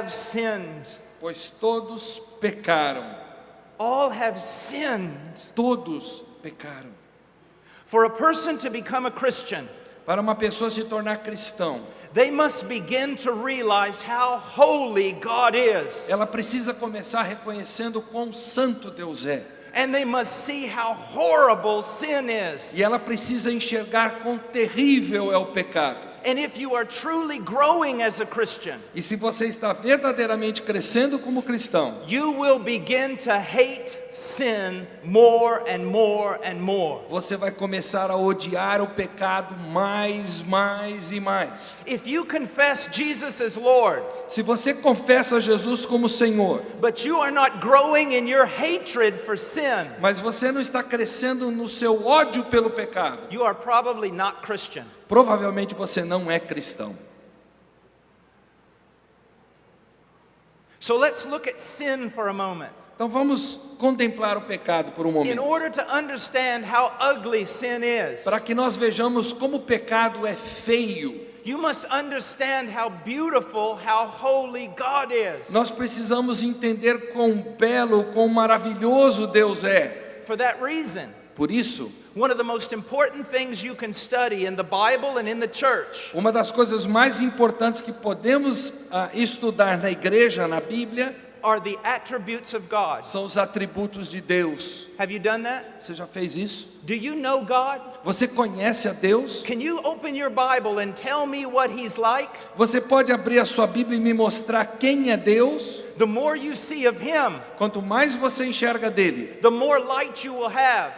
have sinned. Pois todos pecaram. All have sinned. Todos pecaram. For a person to become a Christian, Para uma pessoa se tornar cristão, they must begin to realize how holy God is. ela precisa começar reconhecendo quão santo Deus é. And they must see how horrible sin is. E ela precisa enxergar quão terrível é o pecado. And if you are truly growing as a Christian, E se você está verdadeiramente crescendo como cristão, you will begin to hate sin more and more and more. você vai começar a odiar o pecado mais e mais. If you confess Jesus as Lord, Se você confessa Jesus como Senhor, but you are not growing in your hatred for sin, mas você não está crescendo no seu ódio pelo pecado, you are probably not Christian. provavelmente você não é cristão. So let's look at sin for a moment. Então vamos contemplar o pecado por um In momento, order to understand how ugly sin is, para que nós vejamos como o pecado é feio. you must understand how beautiful, how holy God is. Nós precisamos entender quão belo, quão maravilhoso Deus é. For that reason, Por isso, one of the most important things you can study in the Bible and in the church uma das coisas mais importantes que podemos estudar na igreja, na Bíblia, are the attributes of God. são os atributos de Deus. Have you done that? Você já fez isso? Do you know God? Você conhece a Deus? Can you open your Bible and tell me what He's like? Você pode abrir a sua Bíblia e me mostrar quem é Deus? The more you see of Him, Quanto mais você enxerga dele, the more light you will have,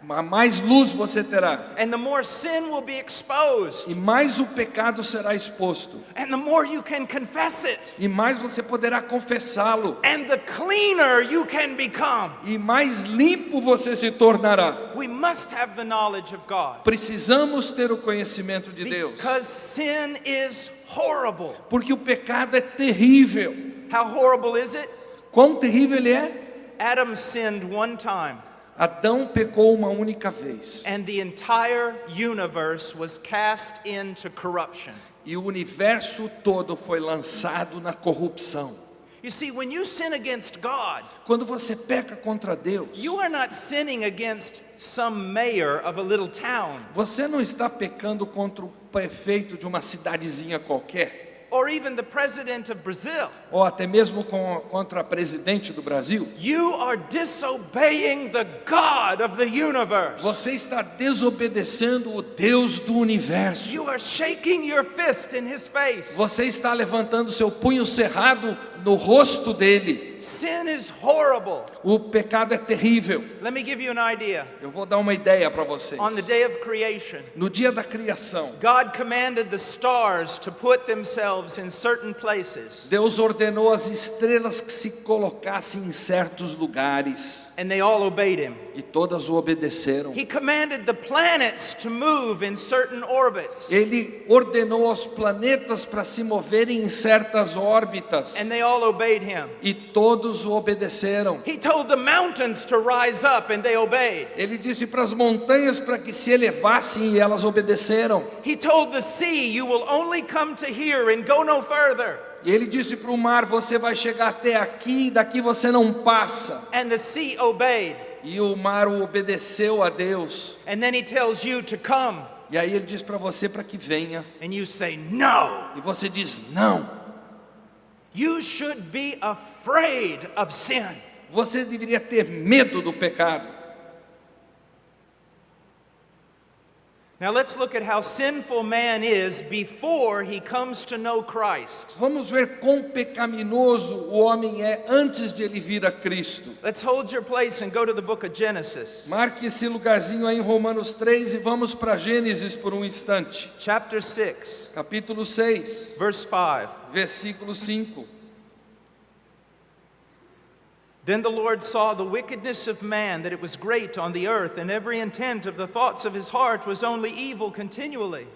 mais luz você terá. and the more sin will be exposed, E mais o pecado será exposto. and the more you can confess it, E mais você poderá confessá-lo. and the cleaner you can become. E mais limpo você se tornará. We must have the knowledge of God, Precisamos ter o conhecimento de Deus. because sin is horrible. Porque o pecado é terrível. How horrible is it? Quão terrível ele é? Adam sinned one time, Adão pecou uma única vez. and the entire universe was cast into corruption. E o universo todo foi lançado na corrupção. You see, when you sin against God, Quando você peca contra Deus, you are not sinning against some mayor of a little town, você não está pecando contra o prefeito de uma cidadezinha qualquer, or even the president of Brazil. ou até mesmo contra a presidente do Brasil. You are disobeying the God of the universe. Você está desobedecendo o Deus do universo. You are shaking your fist in His face. Você está levantando seu punho cerrado no rosto dele. Sin is horrible. O pecado é terrível. Let me give you an idea. Eu vou dar uma ideia para vocês. On the day of creation, No dia da criação, God commanded the stars to put themselves in certain places, Deus ordenou as estrelas que se colocassem em certos lugares, and they all obeyed Him. e todas o obedeceram. He commanded the planets to move in certain orbits, Ele ordenou aos planetas para se moverem em certas órbitas, and they all obeyed Him. e todos o obedeceram. He told the mountains to rise up, and they obeyed. Ele disse para as montanhas para que se elevassem, e elas obedeceram. He told the sea, you will only come to here and go no further. E ele disse para o mar: você vai chegar até aqui, daqui você não passa. And the sea obeyed. E o mar o obedeceu a Deus. And then He tells you to come, E aí ele diz para você para que venha. and you say no. E você diz não. You should be afraid of sin. Você deveria ter medo do pecado. Now let's look at how sinful man is before he comes to know Christ. Vamos ver quão pecaminoso o homem é antes de ele vir a Cristo. Let's hold your place and go to the book of Genesis. Marque esse lugarzinho aí em Romanos 3 e vamos para Gênesis por um instante. Chapter 6, Capítulo 6, verse 5. versículo 5. Then the Lord saw the wickedness of man, that it was great on the earth, and every intent of the thoughts of his heart was only evil continually.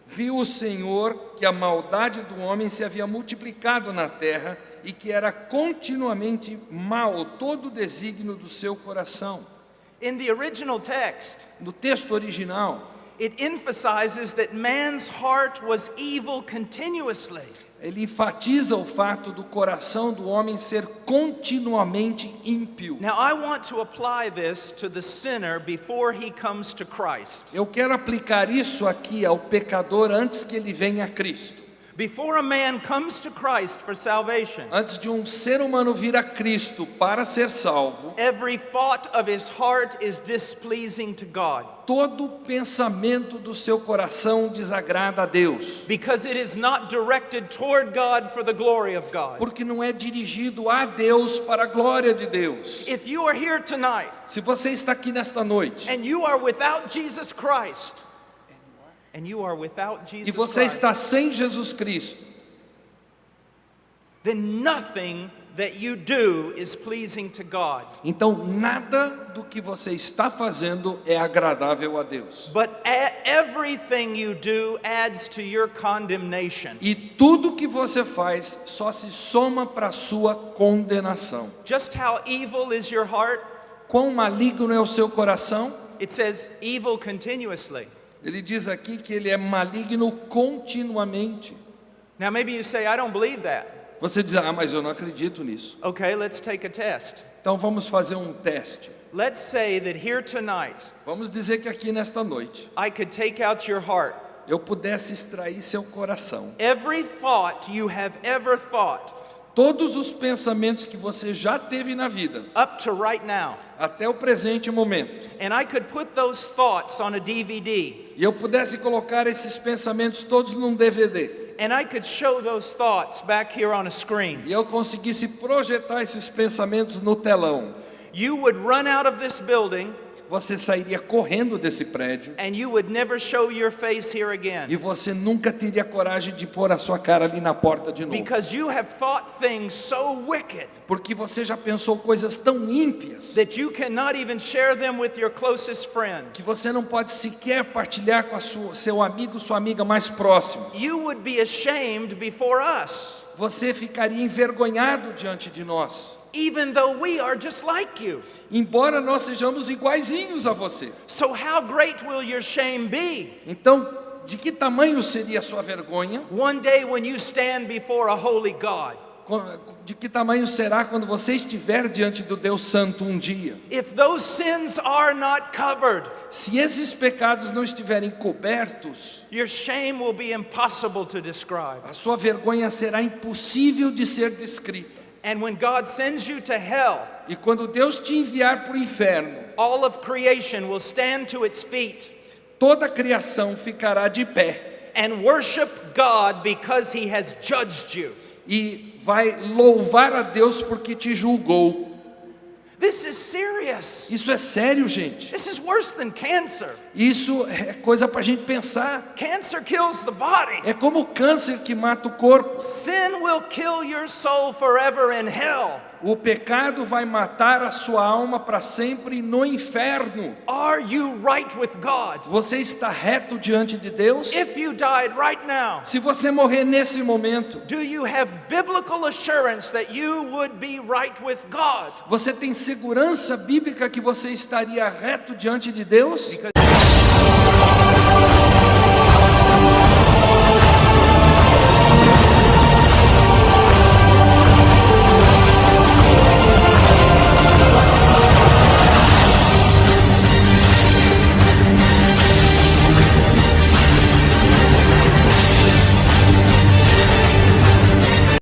Viu o Senhor que a maldade do homem se havia multiplicado na terra e que era continuamente mal todo o desígnio do seu coração. In the original text, No texto original, it emphasizes that man's heart was evil continuously. ele enfatiza o fato do coração do homem ser continuamente ímpio. Now, I want to apply this to the sinner before he comes to Christ. Eu quero aplicar isso aqui ao pecador antes que ele venha a Cristo. Before a man comes to Christ for salvation, Antes de um ser humano vir a Cristo para ser salvo, every thought of his heart is displeasing to God, todo pensamento do seu coração desagrada a Deus, because it is not directed toward God for the glory of God. porque não é dirigido a Deus para a glória de Deus. If you are here tonight Se você está aqui nesta noite and you are without Jesus Christ, e você está sem Jesus Cristo, then nothing that you do is pleasing to God. então nada do que você está fazendo é agradável a Deus. But everything you do adds to your condemnation. E tudo que você faz só se soma para a sua condenação. Just how evil is your heart? Quão maligno é o seu coração? It says evil continuously. Ele diz aqui que ele é maligno continuamente. Now maybe you say, I don't believe that. Você diz, mas eu não acredito nisso. Okay, let's take a test. Então vamos fazer um teste. Let's say that here tonight, Vamos dizer que aqui nesta noite I could take out your heart. eu pudesse extrair seu coração. Every thought you have ever thought, Todos os pensamentos que você já teve na vida, up to right now, até o presente momento, and I could put those thoughts on a DVD, e eu pudesse colocar esses pensamentos todos num DVD, and I could show those thoughts back here on a screen, e eu conseguisse projetar esses pensamentos no telão, you would run out of this building você sairia correndo desse prédio, and you would never show your face here again, e você nunca teria coragem de pôr a sua cara ali na porta de novo, because you have thought things so wicked porque você já pensou coisas tão ímpias that you cannot even share them with your closest friend. que você não pode sequer partilhar com seu amigo, sua amiga mais próximo. You would be ashamed before us, Você ficaria envergonhado diante de nós, even though we are just like you. embora nós sejamos iguaizinhos a você. So how great will your shame be Então, de que tamanho seria a sua vergonha? one day when you stand before a holy God? De que tamanho será quando você estiver diante do Deus Santo um dia? If those sins are not covered, Se esses pecados não estiverem cobertos, your shame will be impossible to describe. a sua vergonha será impossível de ser descrita. And when God sends you to hell, E quando Deus te enviar para o inferno, all of creation will stand to its feet toda a criação ficará de pé and worship God because he has judged you. e vai louvar a Deus porque te julgou. This is serious. Isso é sério, gente. This is worse than cancer. Isso é coisa para a gente pensar. Cancer kills the body. É como o câncer que mata o corpo. Sin will kill your soul forever in hell. O pecado vai matar a sua alma para sempre no inferno. Are you right with God? Você está reto diante de Deus? If you died right now, Se você morrer nesse momento, do you have biblical assurance that you would be right with God? você tem segurança bíblica que você estaria reto diante de Deus? Because